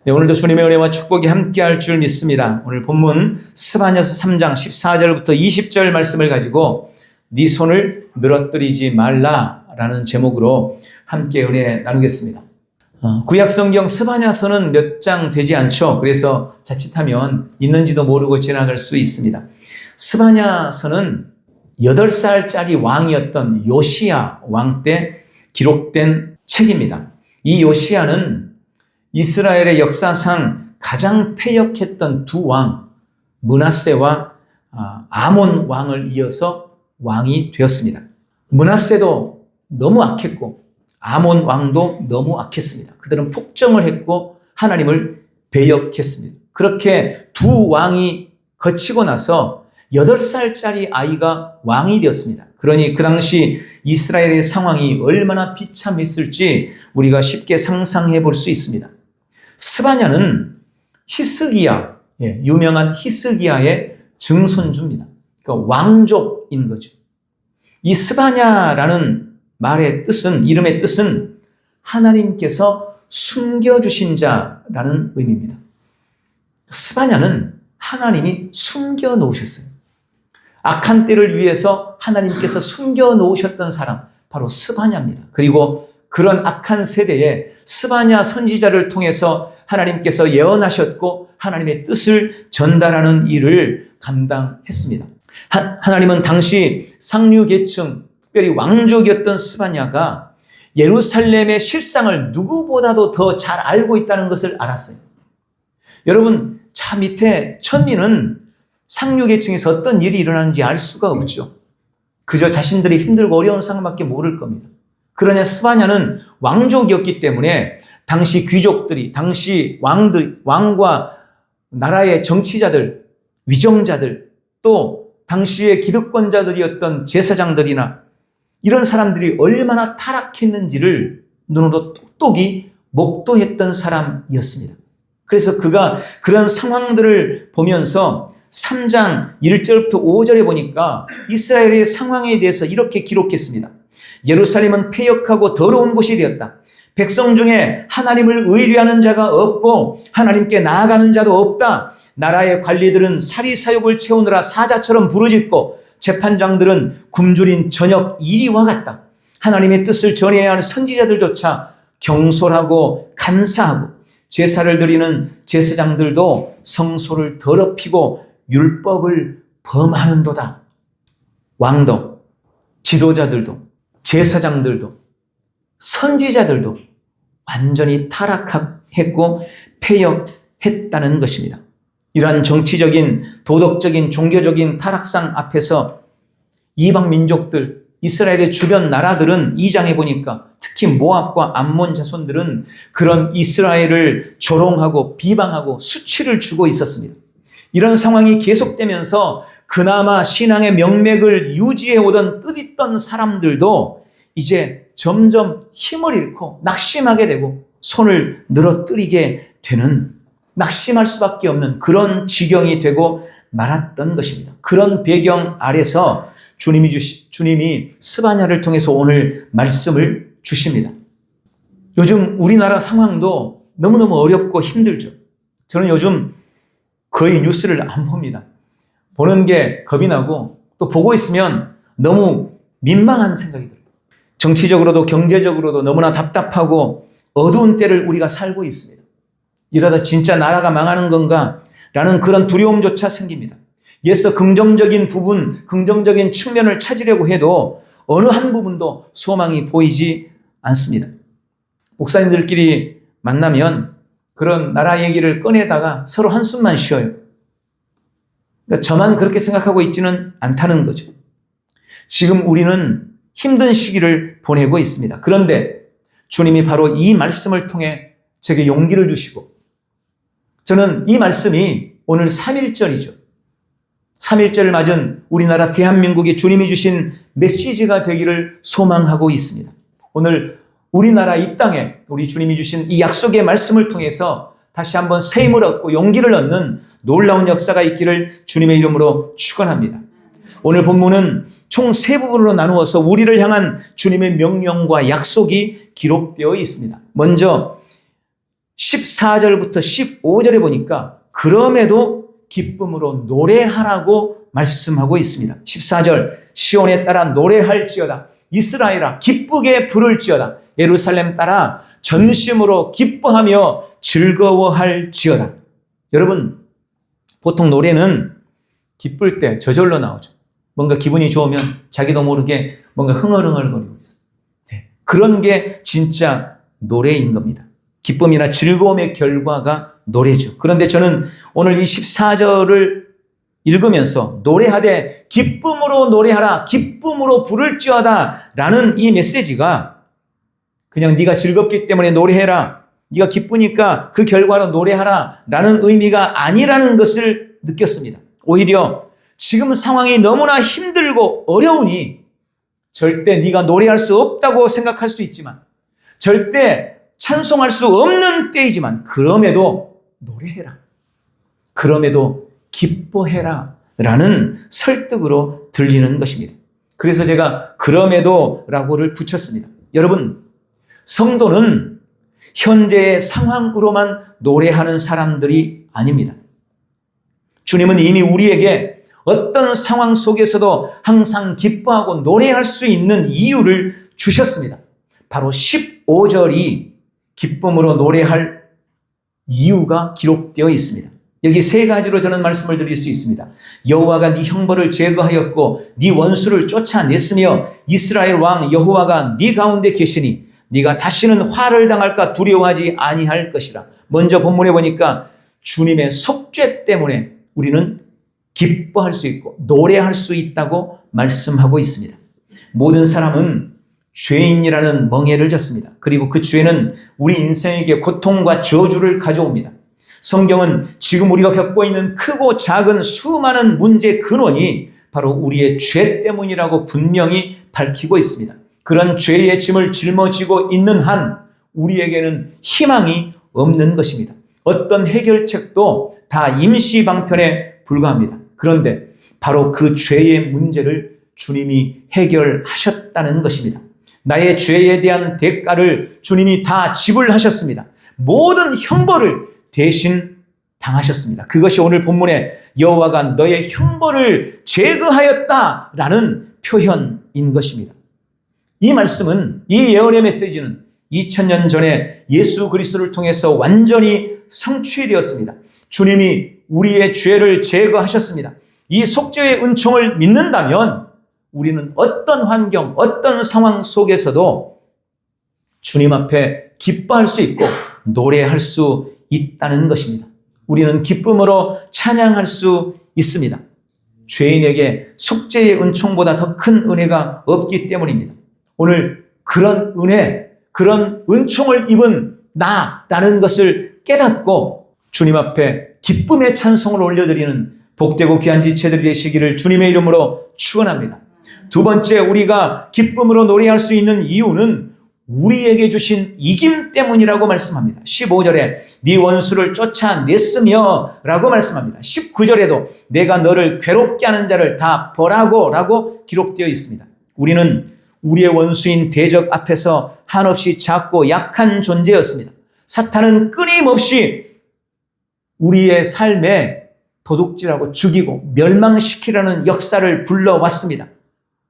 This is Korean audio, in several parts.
네, 오늘도 주님의 은혜와 축복이 함께할 줄 믿습니다. 오늘 본문 스바냐서 3장 14절부터 20절 말씀을 가지고 네 손을 늘어뜨리지 말라라는 제목으로 함께 은혜 나누겠습니다. 구약성경 스바냐서는 몇 장 되지 않죠. 그래서 자칫하면 있는지도 모르고 지나갈 수 있습니다. 스바냐서는 8살짜리 왕이었던 요시야 왕 때 기록된 책입니다. 이 요시야는 이스라엘의 역사상 가장 패역했던 두 왕, 므낫세와 아몬 왕을 이어서 왕이 되었습니다. 므낫세도 너무 악했고 아몬 왕도 너무 악했습니다. 그들은 폭정을 했고 하나님을 배역했습니다. 그렇게 두 왕이 거치고 나서 8살짜리 아이가 왕이 되었습니다. 그러니 그 당시 이스라엘의 상황이 얼마나 비참했을지 우리가 쉽게 상상해 볼 수 있습니다. 스바냐는 히스기야, 유명한 히스기야의 증손주입니다. 그러니까 왕족인 거죠. 이 스바냐라는 말의 뜻은, 이름의 뜻은 하나님께서 숨겨주신 자라는 의미입니다. 스바냐는 하나님이 숨겨놓으셨어요. 악한 때를 위해서 하나님께서 숨겨놓으셨던 사람, 바로 스바냐입니다. 그리고 그런 악한 세대에 스바냐 선지자를 통해서 하나님께서 예언하셨고 하나님의 뜻을 전달하는 일을 감당했습니다. 하나님은 당시 상류계층, 특별히 왕족이었던 스바냐가 예루살렘의 실상을 누구보다도 더 잘 알고 있다는 것을 알았어요. 여러분, 차 밑에 천민은 상류계층에서 어떤 일이 일어나는지 알 수가 없죠. 그저 자신들이 힘들고 어려운 상황밖에 모를 겁니다. 그러나 스바냐는 왕족이었기 때문에 당시 귀족들이, 당시 왕과 나라의 정치자들, 위정자들, 또 당시의 기득권자들이었던 제사장들이나 이런 사람들이 얼마나 타락했는지를 눈으로 똑똑히 목도했던 사람이었습니다. 그래서 그가 그런 상황들을 보면서 3장 1절부터 5절에 보니까 이스라엘의 상황에 대해서 이렇게 기록했습니다. 예루살렘은 패역하고 더러운 곳이 되었다. 백성 중에 하나님을 의뢰하는 자가 없고 하나님께 나아가는 자도 없다. 나라의 관리들은 사리사욕을 채우느라 사자처럼 부르짖고 재판장들은 굶주린 저녁 이리와 같다. 하나님의 뜻을 전해야 하는 선지자들조차 경솔하고 간사하고 제사를 드리는 제사장들도 성소를 더럽히고 율법을 범하는도다. 왕도, 지도자들도, 제사장들도, 선지자들도 완전히 타락했고 패역했다는 것입니다. 이러한 정치적인, 도덕적인, 종교적인 타락상 앞에서 이방 민족들, 이스라엘의 주변 나라들은 2장에 보니까 특히 모압과 암몬 자손들은 그런 이스라엘을 조롱하고 비방하고 수치를 주고 있었습니다. 이런 상황이 계속되면서 그나마 신앙의 명맥을 유지해 오던 뜻있던 사람들도 이제 점점 힘을 잃고 낙심하게 되고 손을 늘어뜨리게 되는, 낙심할 수밖에 없는 그런 지경이 되고 말았던 것입니다. 그런 배경 아래서 주님이 스바냐를 통해서 오늘 말씀을 주십니다. 요즘 우리나라 상황도 너무너무 어렵고 힘들죠. 저는 요즘 거의 뉴스를 안 봅니다. 보는 게 겁이 나고 또 보고 있으면 너무 민망한 생각이 들어요. 정치적으로도 경제적으로도 너무나 답답하고 어두운 때를 우리가 살고 있습니다. 이러다 진짜 나라가 망하는 건가? 라는 그런 두려움조차 생깁니다. 예서 긍정적인 부분, 긍정적인 측면을 찾으려고 해도 어느 한 부분도 소망이 보이지 않습니다. 목사님들끼리 만나면 그런 나라 얘기를 꺼내다가 서로 한숨만 쉬어요. 그러니까 저만 그렇게 생각하고 있지는 않다는 거죠. 지금 우리는 힘든 시기를 보내고 있습니다. 그런데 주님이 바로 이 말씀을 통해 제게 용기를 주시고, 저는 이 말씀이 오늘 3.1절이죠. 3.1절을 맞은 우리나라 대한민국에 주님이 주신 메시지가 되기를 소망하고 있습니다. 오늘 우리나라 이 땅에 우리 주님이 주신 이 약속의 말씀을 통해서 다시 한번 새 힘을 얻고 용기를 얻는 놀라운 역사가 있기를 주님의 이름으로 축원합니다. 오늘 본문은 총 3부분으로 나누어서 우리를 향한 주님의 명령과 약속이 기록되어 있습니다. 먼저 14절부터 15절에 보니까 그럼에도 기쁨으로 노래하라고 말씀하고 있습니다. 14절 시온에 따라 노래할지어다. 이스라엘아 기쁘게 부를지어다. 예루살렘 따라 전심으로 기뻐하며 즐거워할지어다. 여러분, 보통 노래는 기쁠 때 저절로 나오죠. 뭔가 기분이 좋으면 자기도 모르게 뭔가 흥얼흥얼거리고 있어요. 네. 그런 게 진짜 노래인 겁니다. 기쁨이나 즐거움의 결과가 노래죠. 그런데 저는 오늘 이 14절을 읽으면서 노래하되 기쁨으로 노래하라, 기쁨으로 부를지어다 라는 이 메시지가 그냥 네가 즐겁기 때문에 노래해라, 네가 기쁘니까 그 결과로 노래하라 라는 의미가 아니라는 것을 느꼈습니다. 오히려 지금 상황이 너무나 힘들고 어려우니 절대 네가 노래할 수 없다고 생각할 수 있지만, 절대 찬송할 수 없는 때이지만 그럼에도 노래해라, 그럼에도 기뻐해라 라는 설득으로 들리는 것입니다. 그래서 제가 그럼에도 라고를 붙였습니다. 여러분, 성도는 현재의 상황으로만 노래하는 사람들이 아닙니다. 주님은 이미 우리에게 어떤 상황 속에서도 항상 기뻐하고 노래할 수 있는 이유를 주셨습니다. 바로 15절이 기쁨으로 노래할 이유가 기록되어 있습니다. 여기 세 가지로 저는 말씀을 드릴 수 있습니다. 여호와가 네 형벌을 제거하였고 네 원수를 쫓아냈으며 이스라엘 왕 여호와가 네 가운데 계시니 네가 다시는 화를 당할까 두려워하지 아니할 것이라. 먼저 본문에 보니까 주님의 속죄 때문에 우리는 기뻐할 수 있고 노래할 수 있다고 말씀하고 있습니다. 모든 사람은 죄인이라는 멍에를 졌습니다. 그리고 그 죄는 우리 인생에게 고통과 저주를 가져옵니다. 성경은 지금 우리가 겪고 있는 크고 작은 수많은 문제의 근원이 바로 우리의 죄 때문이라고 분명히 밝히고 있습니다. 그런 죄의 짐을 짊어지고 있는 한 우리에게는 희망이 없는 것입니다. 어떤 해결책도 다 임시 방편에 불과합니다. 그런데 바로 그 죄의 문제를 주님이 해결하셨다는 것입니다. 나의 죄에 대한 대가를 주님이 다 지불하셨습니다. 모든 형벌을 대신 당하셨습니다. 그것이 오늘 본문에 여호와가 너의 형벌을 제거하였다라는 표현인 것입니다. 이 말씀은, 이 예언의 메시지는 2000년 전에 예수 그리스도를 통해서 완전히 성취되었습니다. 주님이 우리의 죄를 제거하셨습니다. 이 속죄의 은총을 믿는다면 우리는 어떤 환경, 어떤 상황 속에서도 주님 앞에 기뻐할 수 있고 노래할 수 있다는 것입니다. 우리는 기쁨으로 찬양할 수 있습니다. 죄인에게 속죄의 은총보다 더 큰 은혜가 없기 때문입니다. 오늘 그런 은혜, 그런 은총을 입은 나라는 것을 깨닫고 주님 앞에 기쁨의 찬송을 올려드리는 복되고 귀한 지체들이 되시기를 주님의 이름으로 축원합니다. 두 번째, 우리가 기쁨으로 노래할 수 있는 이유는 우리에게 주신 이김 때문이라고 말씀합니다. 15절에 네 원수를 쫓아냈으며 라고 말씀합니다. 19절에도 내가 너를 괴롭게 하는 자를 다 벌하고 라고 기록되어 있습니다. 우리는 우리의 원수인 대적 앞에서 한없이 작고 약한 존재였습니다. 사탄은 끊임없이 우리의 삶에 도둑질하고 죽이고 멸망시키려는 역사를 불러왔습니다.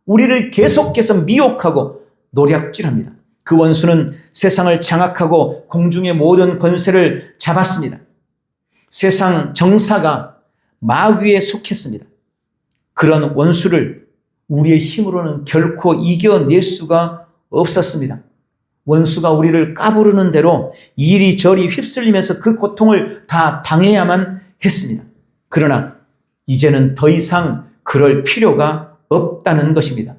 우리를 계속해서 미혹하고 노략질합니다. 그 원수는 세상을 장악하고 공중의 모든 권세를 잡았습니다. 세상 정사가 마귀에 속했습니다. 그런 원수를 우리의 힘으로는 결코 이겨낼 수가 없었습니다. 원수가 우리를 까부르는 대로 이리저리 휩쓸리면서 그 고통을 다 당해야만 했습니다. 그러나 이제는 더 이상 그럴 필요가 없다는 것입니다.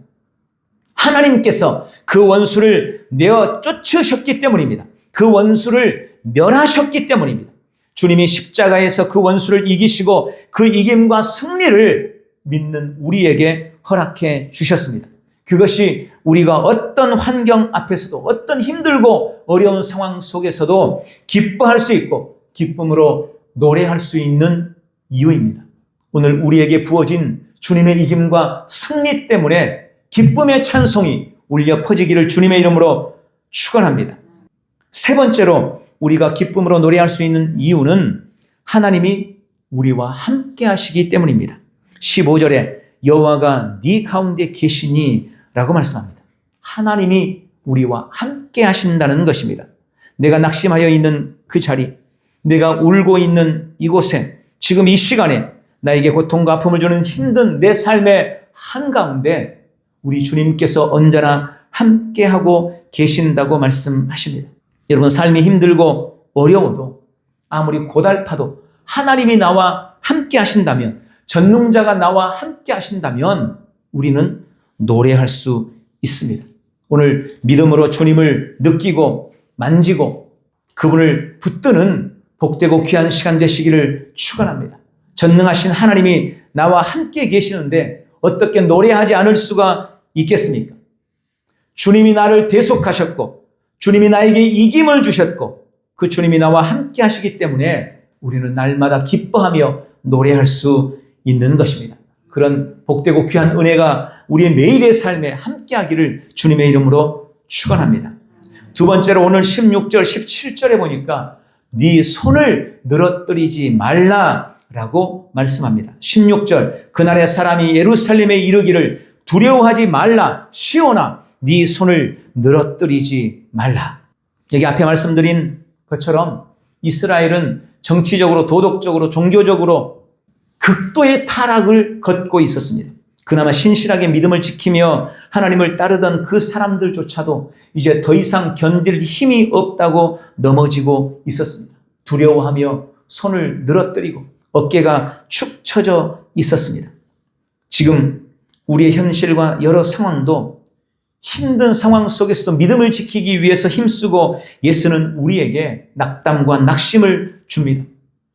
하나님께서 그 원수를 내어 쫓으셨기 때문입니다. 그 원수를 멸하셨기 때문입니다. 주님이 십자가에서 그 원수를 이기시고 그 이김과 승리를 믿는 우리에게 허락해 주셨습니다. 그것이 우리가 어떤 환경 앞에서도 어떤 힘들고 어려운 상황 속에서도 기뻐할 수 있고 기쁨으로 노래할 수 있는 이유입니다. 오늘 우리에게 부어진 주님의 이김과 승리 때문에 기쁨의 찬송이 울려 퍼지기를 주님의 이름으로 축원합니다. 세 번째로 우리가 기쁨으로 노래할 수 있는 이유는 하나님이 우리와 함께 하시기 때문입니다. 15절에 여호와가 네 가운데 계시니 라고 말씀합니다. 하나님이 우리와 함께 하신다는 것입니다. 내가 낙심하여 있는 그 자리, 내가 울고 있는 이곳에, 지금 이 시간에 나에게 고통과 아픔을 주는 힘든 내 삶의 한가운데 우리 주님께서 언제나 함께하고 계신다고 말씀하십니다. 여러분, 삶이 힘들고 어려워도 아무리 고달파도 하나님이 나와 함께 하신다면, 전능자가 나와 함께 하신다면 우리는 노래할 수 있습니다. 오늘 믿음으로 주님을 느끼고 만지고 그분을 붙드는 복되고 귀한 시간 되시기를 축원합니다. 전능하신 하나님이 나와 함께 계시는데 어떻게 노래하지 않을 수가 있겠습니까? 주님이 나를 대속하셨고 주님이 나에게 이김을 주셨고 그 주님이 나와 함께 하시기 때문에 우리는 날마다 기뻐하며 노래할 수 있는 것입니다. 그런 복되고 귀한 은혜가 우리의 매일의 삶에 함께하기를 주님의 이름으로 축원합니다. 두 번째로 오늘 16절, 17절에 보니까 네 손을 늘어뜨리지 말라라고 말씀합니다. 16절, 그날의 사람이 예루살렘에 이르기를 두려워하지 말라, 시온아 네 손을 늘어뜨리지 말라. 여기 앞에 말씀드린 것처럼 이스라엘은 정치적으로, 도덕적으로, 종교적으로 극도의 타락을 걷고 있었습니다. 그나마 신실하게 믿음을 지키며 하나님을 따르던 그 사람들조차도 이제 더 이상 견딜 힘이 없다고 넘어지고 있었습니다. 두려워하며 손을 늘어뜨리고 어깨가 축 처져 있었습니다. 지금 우리의 현실과 여러 상황도 힘든 상황 속에서도 믿음을 지키기 위해서 힘쓰고 예수는 우리에게 낙담과 낙심을 줍니다.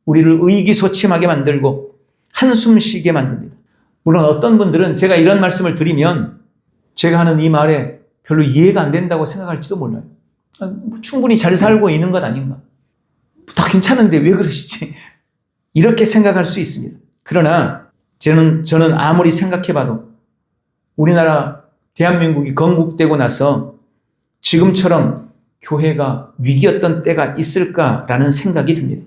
우리를 의기소침하게 만들고 한숨 쉬게 만듭니다. 물론 어떤 분들은 제가 이런 말씀을 드리면 제가 하는 이 말에 별로 이해가 안 된다고 생각할지도 몰라요. 충분히 잘 살고 있는 것 아닌가? 다 괜찮은데 왜 그러시지? 이렇게 생각할 수 있습니다. 그러나 저는 아무리 생각해봐도 우리나라 대한민국이 건국되고 나서 지금처럼 교회가 위기였던 때가 있을까라는 생각이 듭니다.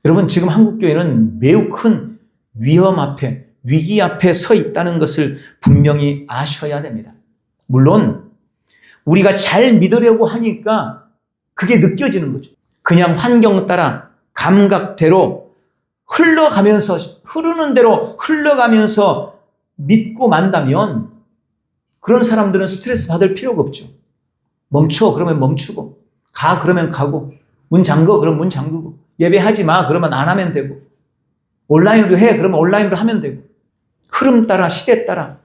여러분, 지금 한국교회는 매우 큰 위험 앞에, 위기 앞에 서 있다는 것을 분명히 아셔야 됩니다. 물론 우리가 잘 믿으려고 하니까 그게 느껴지는 거죠. 그냥 환경 따라 감각대로 흘러가면서, 흐르는 대로 흘러가면서 믿고 만다면 그런 사람들은 스트레스 받을 필요가 없죠. 멈춰 그러면 멈추고, 가 그러면 가고, 문 잠궈 그러면 문 잠그고, 예배하지 마 그러면 안 하면 되고, 온라인으로 해 그러면 온라인으로 하면 되고, 흐름 따라 시대 따라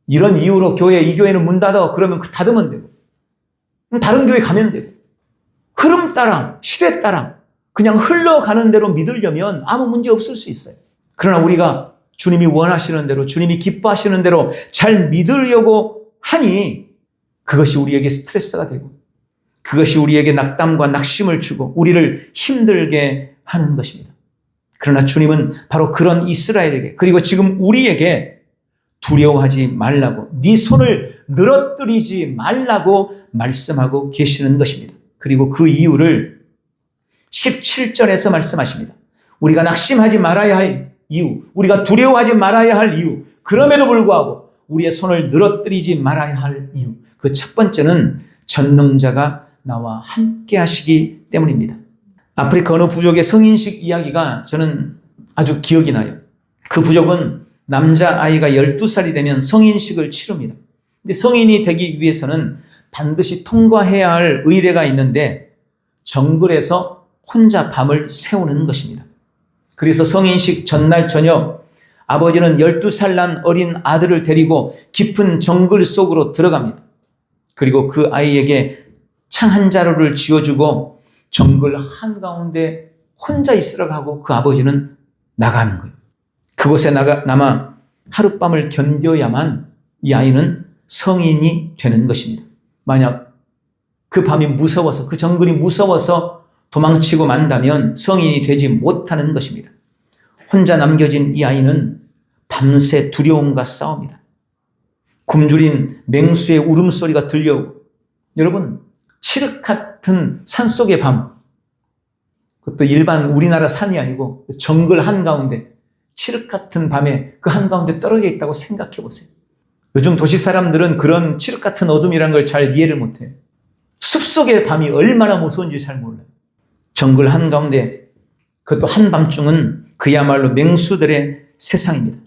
이런 이유로 이 교회는 문 닫아 그러면 닫으면 되고, 다른 교회 가면 되고, 흐름 따라 시대 따라 그냥 흘러가는 대로 믿으려면 아무 문제 없을 수 있어요. 그러나 우리가 주님이 원하시는 대로, 주님이 기뻐하시는 대로 잘 믿으려고 하니 그것이 우리에게 스트레스가 되고 그것이 우리에게 낙담과 낙심을 주고 우리를 힘들게 하는 것입니다. 그러나 주님은 바로 그런 이스라엘에게, 그리고 지금 우리에게 두려워하지 말라고, 네 손을 늘어뜨리지 말라고 말씀하고 계시는 것입니다. 그리고 그 이유를 17절에서 말씀하십니다. 우리가 낙심하지 말아야 할 이유, 우리가 두려워하지 말아야 할 이유, 그럼에도 불구하고 우리의 손을 늘어뜨리지 말아야 할 이유, 그 첫 번째는 전능자가 나와 함께 하시기 때문입니다. 아프리카 어느 부족의 성인식 이야기가 저는 아주 기억이 나요. 그 부족은 남자아이가 12살이 되면 성인식을 치릅니다. 근데 성인이 되기 위해서는 반드시 통과해야 할 의례가 있는데 정글에서 혼자 밤을 새우는 것입니다. 그래서 성인식 전날 저녁 아버지는 12살 난 어린 아들을 데리고 깊은 정글 속으로 들어갑니다. 그리고 그 아이에게 창 한 자루를 쥐어주고 정글 한가운데 혼자 있으라고 하고 그 아버지는 나가는 거예요. 그곳에 남아 하룻밤을 견뎌야만 이 아이는 성인이 되는 것입니다. 만약 그 밤이 무서워서, 그 정글이 무서워서 도망치고 만다면 성인이 되지 못하는 것입니다. 혼자 남겨진 이 아이는 밤새 두려움과 싸웁니다. 굶주린 맹수의 울음소리가 들려오고, 여러분, 칠흑 같은 산속의 밤, 그것도 일반 우리나라 산이 아니고 정글 한가운데, 칠흑 같은 밤에 그 한가운데 떨어져 있다고 생각해 보세요. 요즘 도시 사람들은 그런 칠흑 같은 어둠이라는 걸 잘 이해를 못해요. 숲속의 밤이 얼마나 무서운지 잘 몰라요. 정글 한가운데, 그것도 한밤중은 그야말로 맹수들의 세상입니다.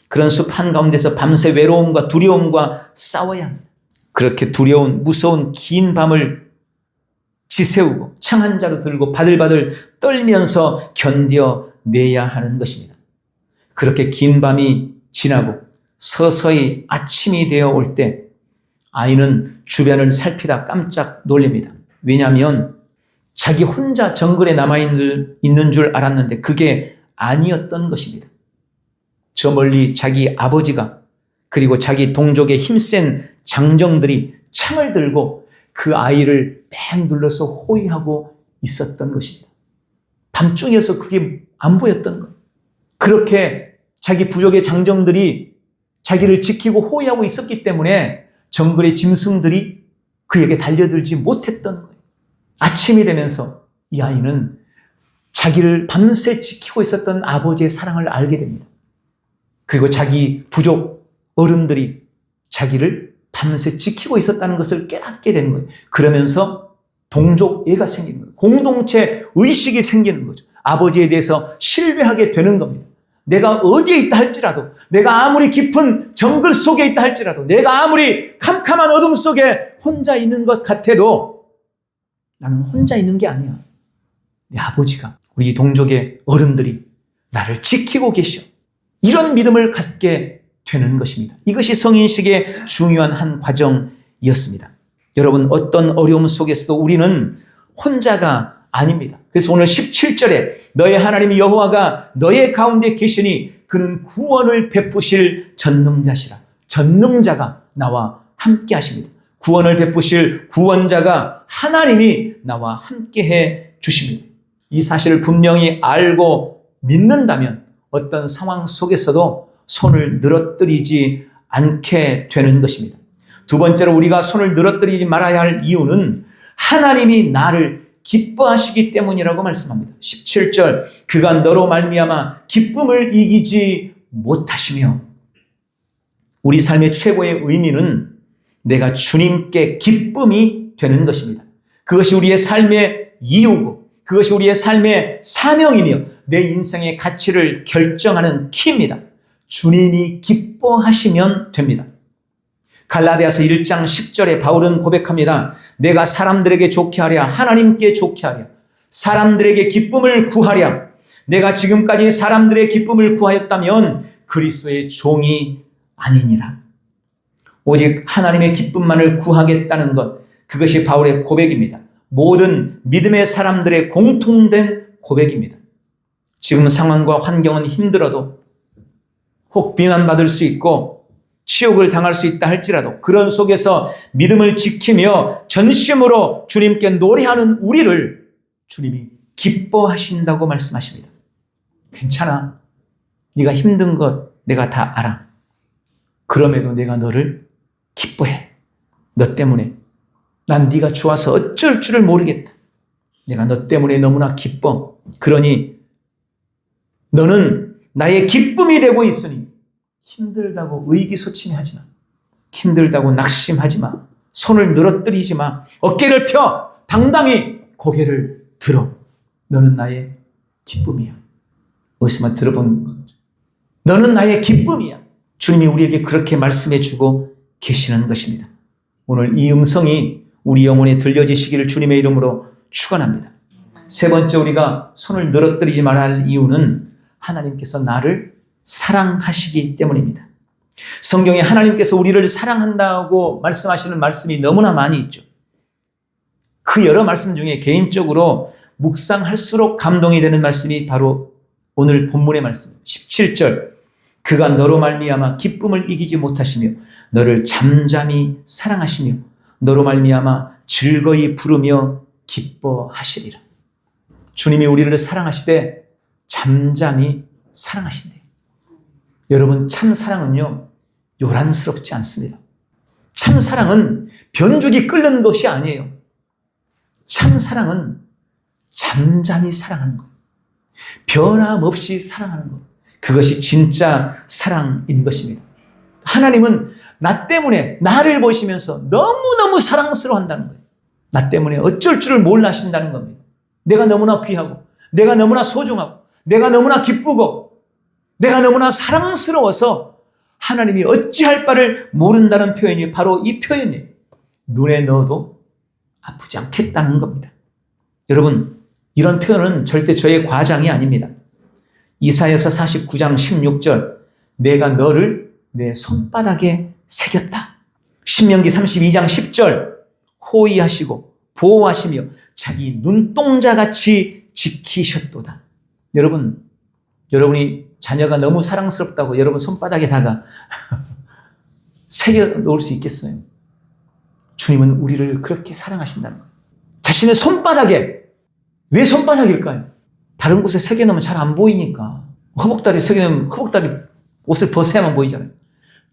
그런 숲 한가운데서 밤새 외로움과 두려움과 싸워야 합니다. 그렇게 두려운 무서운 긴 밤을 지새우고 창 한 자루 들고 바들바들 떨면서 견뎌내야 하는 것입니다. 그렇게 긴 밤이 지나고 서서히 아침이 되어 올 때 아이는 주변을 살피다 깜짝 놀랍니다. 왜냐하면 자기 혼자 정글에 남아있는 줄 알았는데 그게 아니었던 것입니다. 저 멀리 자기 아버지가 그리고 자기 동족의 힘센 장정들이 창을 들고 그 아이를 뺑 둘러서 호위하고 있었던 것입니다. 밤중에서 그게 안 보였던 거예요. 그렇게 자기 부족의 장정들이 자기를 지키고 호위하고 있었기 때문에 정글의 짐승들이 그에게 달려들지 못했던 거예요. 아침이 되면서 이 아이는 자기를 밤새 지키고 있었던 아버지의 사랑을 알게 됩니다. 그리고 자기 부족 어른들이 자기를 밤새 지키고 있었다는 것을 깨닫게 되는 거예요. 그러면서 동족애가 생기는 거예요. 공동체 의식이 생기는 거죠. 아버지에 대해서 신뢰하게 되는 겁니다. 내가 어디에 있다 할지라도, 내가 아무리 깊은 정글 속에 있다 할지라도, 내가 아무리 캄캄한 어둠 속에 혼자 있는 것 같아도 나는 혼자 있는 게 아니야. 내 아버지가, 우리 동족의 어른들이 나를 지키고 계셔. 이런 믿음을 갖게 되는 것입니다. 이것이 성인식의 중요한 한 과정이었습니다. 여러분, 어떤 어려움 속에서도 우리는 혼자가 아닙니다. 그래서 오늘 17절에 너의 하나님 여호와가 너의 가운데 계시니 그는 구원을 베푸실 전능자시라. 전능자가 나와 함께 하십니다. 구원을 베푸실 구원자가 하나님이 나와 함께 해 주십니다. 이 사실을 분명히 알고 믿는다면 어떤 상황 속에서도 손을 늘어뜨리지 않게 되는 것입니다. 두 번째로 우리가 손을 늘어뜨리지 말아야 할 이유는 하나님이 나를 기뻐하시기 때문이라고 말씀합니다. 17절 그가 너로 말미암아 기쁨을 이기지 못하시며, 우리 삶의 최고의 의미는 내가 주님께 기쁨이 되는 것입니다. 그것이 우리의 삶의 이유고 그것이 우리의 삶의 사명이며 내 인생의 가치를 결정하는 키입니다. 주님이 기뻐하시면 됩니다. 갈라디아서 1장 10절에 바울은 고백합니다. 내가 사람들에게 좋게 하랴 하나님께 좋게 하랴 사람들에게 기쁨을 구하랴. 내가 지금까지 사람들의 기쁨을 구하였다면 그리스도의 종이 아니니라. 오직 하나님의 기쁨만을 구하겠다는 것, 그것이 바울의 고백입니다. 모든 믿음의 사람들의 공통된 고백입니다. 지금 상황과 환경은 힘들어도, 혹 비난받을 수 있고 치욕을 당할 수 있다 할지라도 그런 속에서 믿음을 지키며 전심으로 주님께 노래하는 우리를 주님이 기뻐하신다고 말씀하십니다. 괜찮아. 네가 힘든 것 내가 다 알아. 그럼에도 내가 너를 기뻐해. 너 때문에 난 네가 좋아서 어쩔 줄을 모르겠다. 내가 너 때문에 너무나 기뻐. 그러니 너는 나의 기쁨이 되고 있으니 힘들다고 의기소침해하지 마. 힘들다고 낙심하지 마. 손을 늘어뜨리지 마. 어깨를 펴 당당히 고개를 들어. 너는 나의 기쁨이야. 어디서 들어본 거죠. 너는 나의 기쁨이야. 주님이 우리에게 그렇게 말씀해 주고 계시는 것입니다. 오늘 이 음성이 우리 영혼에 들려지시기를 주님의 이름으로 축원합니다. 세 번째, 우리가 손을 늘어뜨리지 말아야 할 이유는 하나님께서 나를 사랑하시기 때문입니다. 성경에 하나님께서 우리를 사랑한다고 말씀하시는 말씀이 너무나 많이 있죠. 그 여러 말씀 중에 개인적으로 묵상할수록 감동이 되는 말씀이 바로 오늘 본문의 말씀 17절 그가 너로 말미암아 기쁨을 이기지 못하시며 너를 잠잠히 사랑하시며 너로 말미암아 즐거이 부르며 기뻐하시리라. 주님이 우리를 사랑하시되 잠잠히 사랑하신대요. 여러분, 참 사랑은요 요란스럽지 않습니다. 참 사랑은 변죽이 끓는 것이 아니에요. 참 사랑은 잠잠히 사랑하는 것, 변함없이 사랑하는 것, 그것이 진짜 사랑인 것입니다. 하나님은 나 때문에 나를 보시면서 너무너무 사랑스러워한다는 거예요. 나 때문에 어쩔 줄을 몰라 하신다는 겁니다. 내가 너무나 귀하고, 내가 너무나 소중하고, 내가 너무나 기쁘고, 내가 너무나 사랑스러워서 하나님이 어찌할 바를 모른다는 표현이 바로 이 표현이에요. 눈에 넣어도 아프지 않겠다는 겁니다. 여러분, 이런 표현은 절대 저의 과장이 아닙니다. 이사야서 49장 16절, 내가 너를 내 손바닥에 새겼다. 신명기 32장 10절, 호위하시고 보호하시며 자기 눈동자같이 지키셨도다. 여러분이 자녀가 너무 사랑스럽다고 여러분 손바닥에다가 새겨 놓을 수 있겠어요? 주님은 우리를 그렇게 사랑하신다는 거예요. 자신의 손바닥에, 왜 손바닥일까요? 다른 곳에 새겨놓으면 잘 안 보이니까. 허벅다리에 새겨놓으면 허벅다리 옷을 벗어야만 보이잖아요.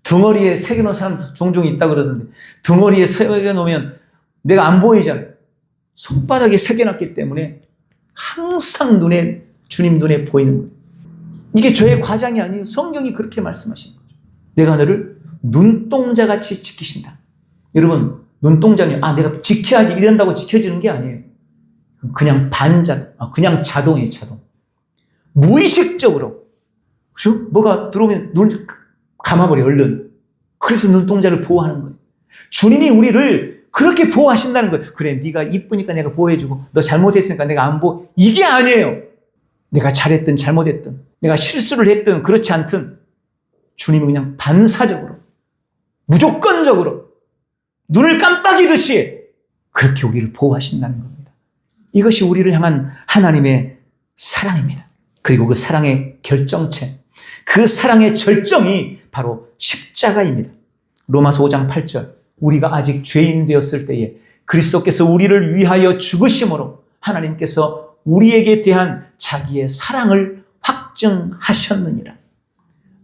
등허리에 새겨놓은 사람도 종종 있다 그러는데 등허리에 새겨놓으면 내가 안 보이잖아요. 손바닥에 새겨놨기 때문에 항상 주님 눈에 보이는 거예요. 이게 저의 과장이 아니에요. 성경이 그렇게 말씀하시는 거죠. 내가 너를 눈동자같이 지키신다. 여러분, 눈동자는 내가 지켜야지 이런다고 지켜지는 게 아니에요. 그냥 그냥 자동이에요, 자동. 무의식적으로. 그렇죠? 뭐가 들어오면 눈을 감아버려, 얼른. 그래서 눈동자를 보호하는 거예요. 주님이 우리를 그렇게 보호하신다는 거예요. 그래, 네가 이쁘니까 내가 보호해주고, 너 잘못했으니까 내가 안 보호. 이게 아니에요. 내가 잘했든 잘못했든, 내가 실수를 했든 그렇지 않든, 주님은 그냥 반사적으로, 무조건적으로, 눈을 깜빡이듯이 그렇게 우리를 보호하신다는 겁니다. 이것이 우리를 향한 하나님의 사랑입니다. 그리고 그 사랑의 결정체, 그 사랑의 절정이 바로 십자가입니다. 로마서 5장 8절, 우리가 아직 죄인 되었을 때에 그리스도께서 우리를 위하여 죽으심으로 하나님께서 우리에게 대한 자기의 사랑을 확증하셨느니라.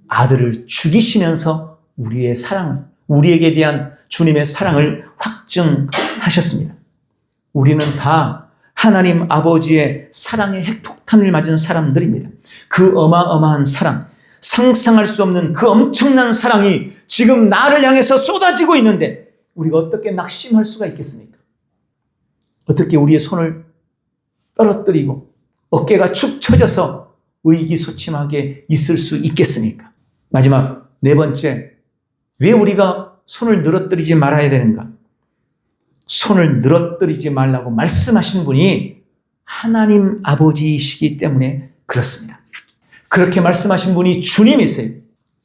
아들을 죽이시면서 우리에게 대한 주님의 사랑을 확증하셨습니다. 우리는 다 하나님 아버지의 사랑의 핵폭탄을 맞은 사람들입니다. 그 어마어마한 사랑, 상상할 수 없는 그 엄청난 사랑이 지금 나를 향해서 쏟아지고 있는데 우리가 어떻게 낙심할 수가 있겠습니까? 어떻게 우리의 손을 떨어뜨리고 어깨가 축 처져서 의기소침하게 있을 수 있겠습니까? 마지막 네 번째, 왜 우리가 손을 늘어뜨리지 말아야 되는가? 손을 늘어뜨리지 말라고 말씀하신 분이 하나님 아버지이시기 때문에 그렇습니다. 그렇게 말씀하신 분이 주님이세요.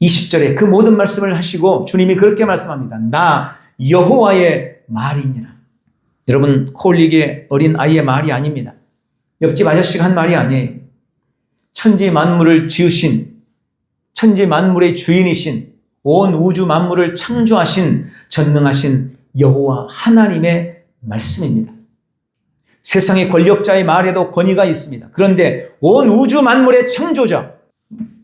20절에 그 모든 말씀을 하시고 주님이 그렇게 말씀합니다. 나 여호와의 말이니라. 여러분, 코올릭의 어린 아이의 말이 아닙니다. 옆집 아저씨가 한 말이 아니에요. 천지 만물을 지으신, 천지 만물의 주인이신, 온 우주 만물을 창조하신 전능하신 여호와 하나님의 말씀입니다. 세상의 권력자의 말에도 권위가 있습니다. 그런데 온 우주 만물의 창조자,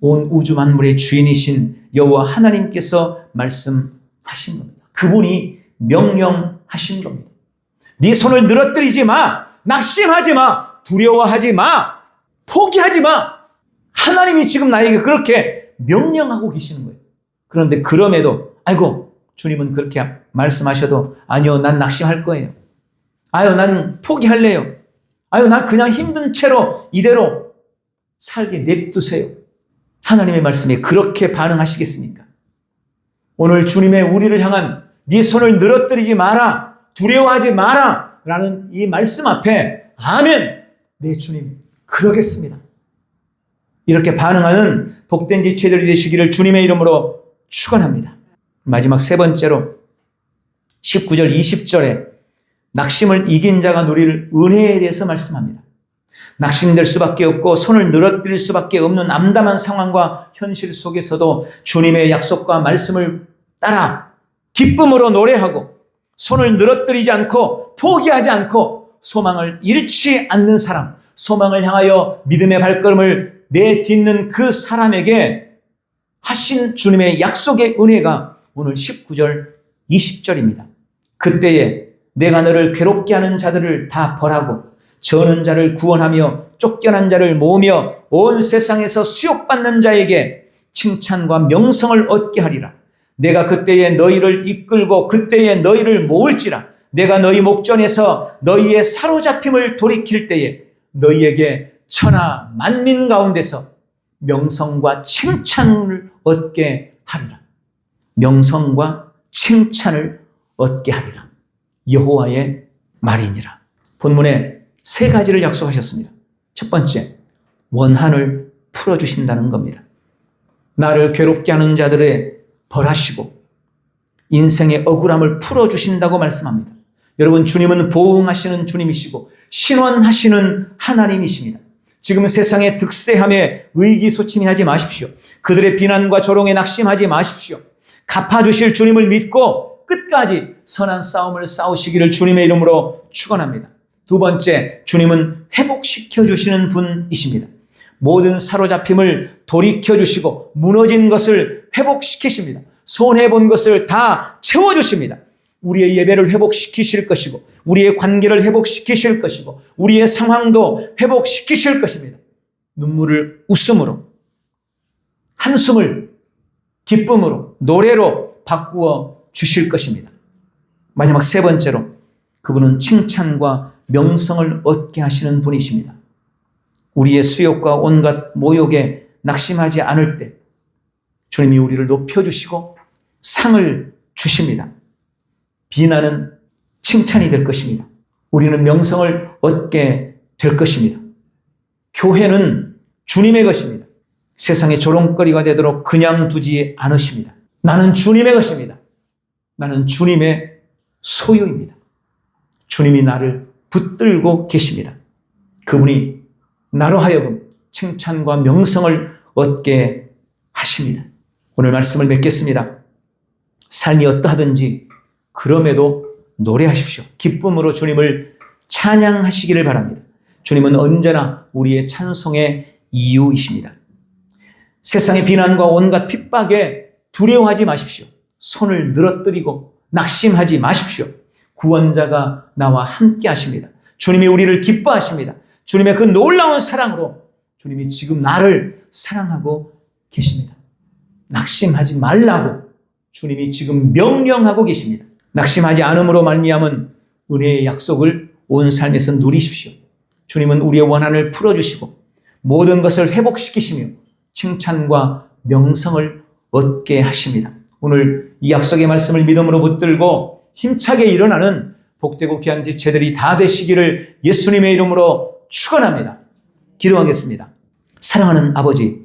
온 우주 만물의 주인이신 여호와 하나님께서 말씀하신 겁니다. 그분이 명령하신 겁니다. 네 손을 늘어뜨리지 마, 낙심하지 마, 두려워하지 마, 포기하지 마. 하나님이 지금 나에게 그렇게 명령하고 계시는 거예요. 그런데 그럼에도 주님은 그렇게 말씀하셔도 아니요, 난 낙심할 거예요. 난 포기할래요. 난 그냥 힘든 채로 이대로 살게 냅두세요. 하나님의 말씀에 그렇게 반응하시겠습니까? 오늘 주님의 우리를 향한 네 손을 늘어뜨리지 마라, 두려워하지 마라 라는 이 말씀 앞에 아멘, 네 주님 그러겠습니다. 이렇게 반응하는 복된 지체들이 되시기를 주님의 이름으로 축원합니다. 마지막 세 번째로 19절 20절에 낙심을 이긴 자가 누릴 은혜에 대해서 말씀합니다. 낙심될 수밖에 없고 손을 늘어뜨릴 수밖에 없는 암담한 상황과 현실 속에서도 주님의 약속과 말씀을 따라 기쁨으로 노래하고 손을 늘어뜨리지 않고 포기하지 않고 소망을 잃지 않는 사람, 소망을 향하여 믿음의 발걸음을 내딛는 그 사람에게 하신 주님의 약속의 은혜가 오늘 19절 20절입니다. 그때에 내가 너를 괴롭게 하는 자들을 다 벌하고 저는 자를 구원하며 쫓겨난 자를 모으며 온 세상에서 수욕받는 자에게 칭찬과 명성을 얻게 하리라. 내가 그때에 너희를 이끌고 그때에 너희를 모을지라. 내가 너희 목전에서 너희의 사로잡힘을 돌이킬 때에 너희에게 천하 만민 가운데서 명성과 칭찬을 얻게 하리라. 명성과 칭찬을 얻게 하리라. 여호와의 말이니라. 본문에 세 가지를 약속하셨습니다. 첫 번째, 원한을 풀어주신다는 겁니다. 나를 괴롭게 하는 자들의 벌하시고 인생의 억울함을 풀어주신다고 말씀합니다. 여러분, 주님은 보응하시는 주님이시고 신원하시는 하나님이십니다. 지금 세상의 득세함에 의기소침하지 마십시오. 그들의 비난과 조롱에 낙심하지 마십시오. 갚아주실 주님을 믿고 끝까지 선한 싸움을 싸우시기를 주님의 이름으로 축원합니다. 두 번째, 주님은 회복시켜 주시는 분이십니다. 모든 사로잡힘을 돌이켜 주시고 무너진 것을 회복시키십니다. 손해본 것을 다 채워주십니다. 우리의 예배를 회복시키실 것이고 우리의 관계를 회복시키실 것이고 우리의 상황도 회복시키실 것입니다. 눈물을 웃음으로, 한숨을 기쁨으로, 노래로 바꾸어 주실 것입니다. 마지막 세 번째로, 그분은 칭찬과 명성을 얻게 하시는 분이십니다. 우리의 수욕과 온갖 모욕에 낙심하지 않을 때 주님이 우리를 높여주시고 상을 주십니다. 비난은 칭찬이 될 것입니다. 우리는 명성을 얻게 될 것입니다. 교회는 주님의 것입니다. 세상의 조롱거리가 되도록 그냥 두지 않으십니다. 나는 주님의 것입니다. 나는 주님의 소유입니다. 주님이 나를 붙들고 계십니다. 그분이 나로 하여금 칭찬과 명성을 얻게 하십니다. 오늘 말씀을 맺겠습니다. 삶이 어떠하든지 그럼에도 노래하십시오. 기쁨으로 주님을 찬양하시기를 바랍니다. 주님은 언제나 우리의 찬송의 이유이십니다. 세상의 비난과 온갖 핍박에 두려워하지 마십시오. 손을 늘어뜨리고 낙심하지 마십시오. 구원자가 나와 함께 하십니다. 주님이 우리를 기뻐하십니다. 주님의 그 놀라운 사랑으로 주님이 지금 나를 사랑하고 계십니다. 낙심하지 말라고 주님이 지금 명령하고 계십니다. 낙심하지 않음으로 말미암은 은혜의 약속을 온 삶에서 누리십시오. 주님은 우리의 원한을 풀어주시고 모든 것을 회복시키시며 칭찬과 명성을 얻게 하십니다. 오늘 이 약속의 말씀을 믿음으로 붙들고 힘차게 일어나는 복되고 귀한 지체들이 다 되시기를 예수님의 이름으로 축원합니다. 기도하겠습니다. 사랑하는 아버지,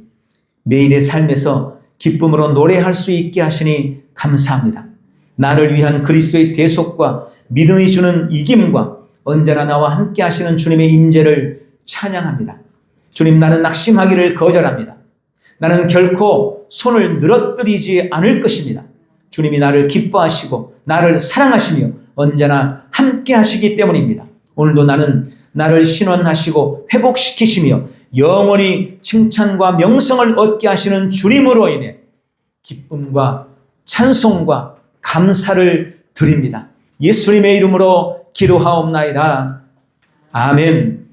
매일의 삶에서 기쁨으로 노래할 수 있게 하시니 감사합니다. 나를 위한 그리스도의 대속과 믿음이 주는 이김과 언제나 나와 함께 하시는 주님의 임재를 찬양합니다. 주님, 나는 낙심하기를 거절합니다. 나는 결코 손을 늘어뜨리지 않을 것입니다. 주님이 나를 기뻐하시고 나를 사랑하시며 언제나 함께 하시기 때문입니다. 오늘도 나는 나를 신원하시고 회복시키시며 영원히 칭찬과 명성을 얻게 하시는 주님으로 인해 기쁨과 찬송과 감사를 드립니다. 예수님의 이름으로 기도하옵나이다. 아멘.